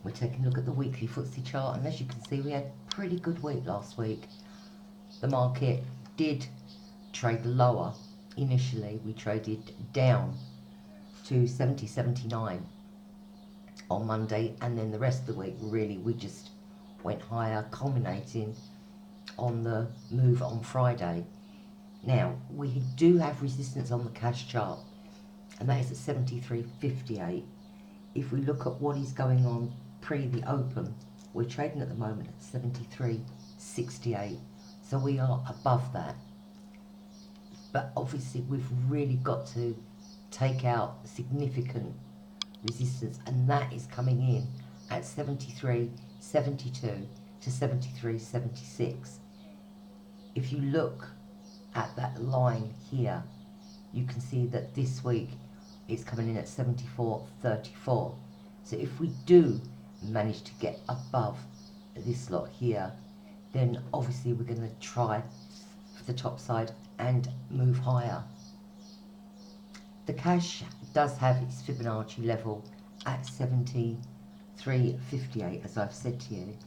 We're taking a look at the weekly FTSE chart, and as you can see, we had a pretty good week last week. The market did trade lower. Initially, we traded down to 70.79 on Monday, and then the rest of the week, really, we just went higher, culminating on the move on Friday. Now, we do have resistance on the cash chart, and that is at 73.58. If we look at what is going on pre the open, we're trading at the moment at 73.68, so we are above that. But obviously we've really got to take out significant resistance, and that is coming in at 73.72 to 73.76. If you look at that line here, you can see that this week it's coming in at 74.34. So if we do manage to get above this lot here, then obviously we're going to try for the top side and move higher. The cash does have its Fibonacci level at 73.58, as I've said to you.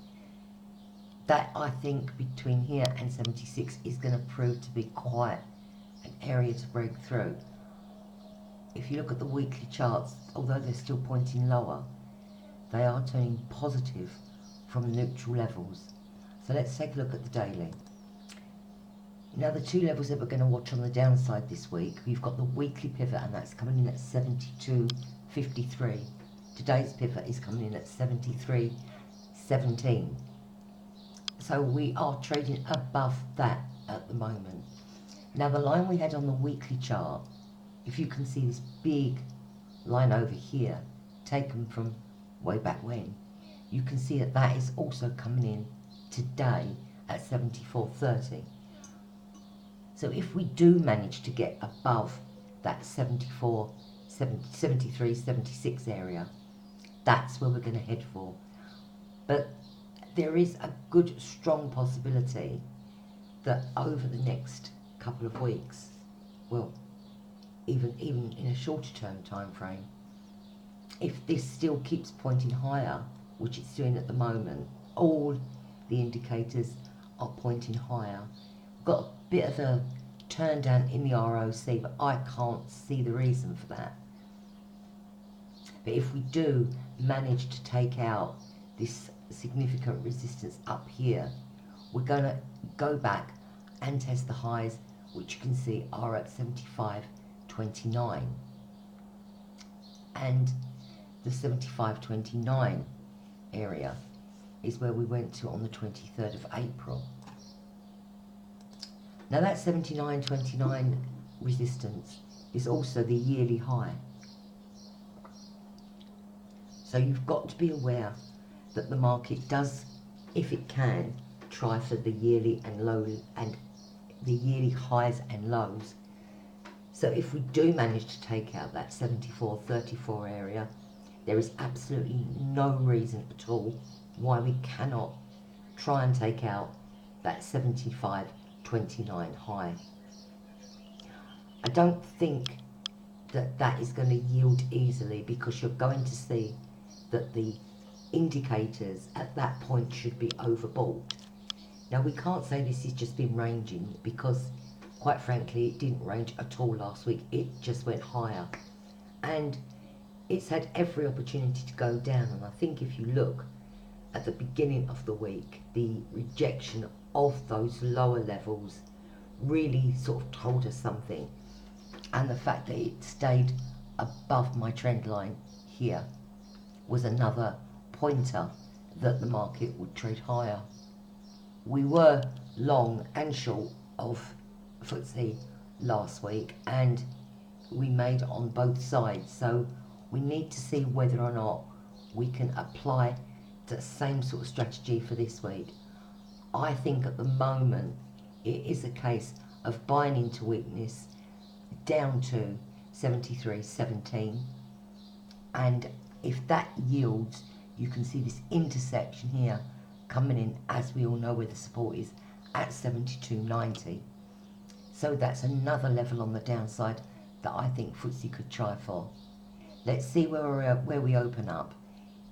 That, I think, between here and 76 is going to prove to be quite an area to break through. If you look at the weekly charts, although they're still pointing lower, they are turning positive from neutral levels. So let's take a look at the daily. Now, the two levels that we're going to watch on the downside this week, we've got the weekly pivot, and that's coming in at 72.53. Today's pivot is coming in at 73.17. So we are trading above that at the moment. Now, the line we had on the weekly chart, if you can see this big line over here, taken from way back when, you can see that that is also coming in today at 74.30. So if we do manage to get above that 73, 76 area, that's where we're going to head for. But there is a good, strong possibility that over the next couple of weeks, well, even in a shorter term time frame, if this still keeps pointing higher, which it's doing at the moment, all the indicators are pointing higher. We've got a bit of a turn down in the ROC, but I can't see the reason for that. But if we do manage to take out this significant resistance up here, we're going to go back and test the highs, which you can see are at 75.29, and the 75.29 area is where we went to on the 23rd of April. Now, that 79.29 resistance is also the yearly high. So you've got to be aware that the market does, if it can, try for the yearly and low and the yearly highs and lows. So if we do manage to take out that 74.34 area, there is absolutely no reason at all why we cannot try and take out that 75.29 high. I don't think that that is going to yield easily, because you're going to see that the indicators at that point should be overbought. Now, we can't say this has just been ranging, because quite frankly it didn't range at all last week. It just went higher, and it's had every opportunity to go down. And I think if you look at the beginning of the week, the rejection of those lower levels really sort of told us something, and the fact that it stayed above my trend line here was another pointer that the market would trade higher. We were long and short of FTSE last week, and we made on both sides, so we need to see whether or not we can apply the same sort of strategy for this week. I think at the moment it is a case of buying into weakness down to 73.17, and if that yields, you can see this intersection here coming in, as we all know where the support is, at 72.90. So that's another level on the downside that I think FTSE could try for. Let's see where we open up.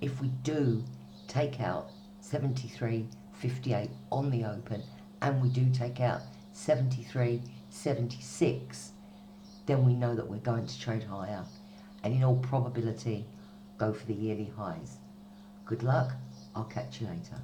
if we do take out 73.58 on the open, and we do take out 73.76, then we know that we're going to trade higher, and in all probability go for the yearly highs. Good luck, I'll catch you later.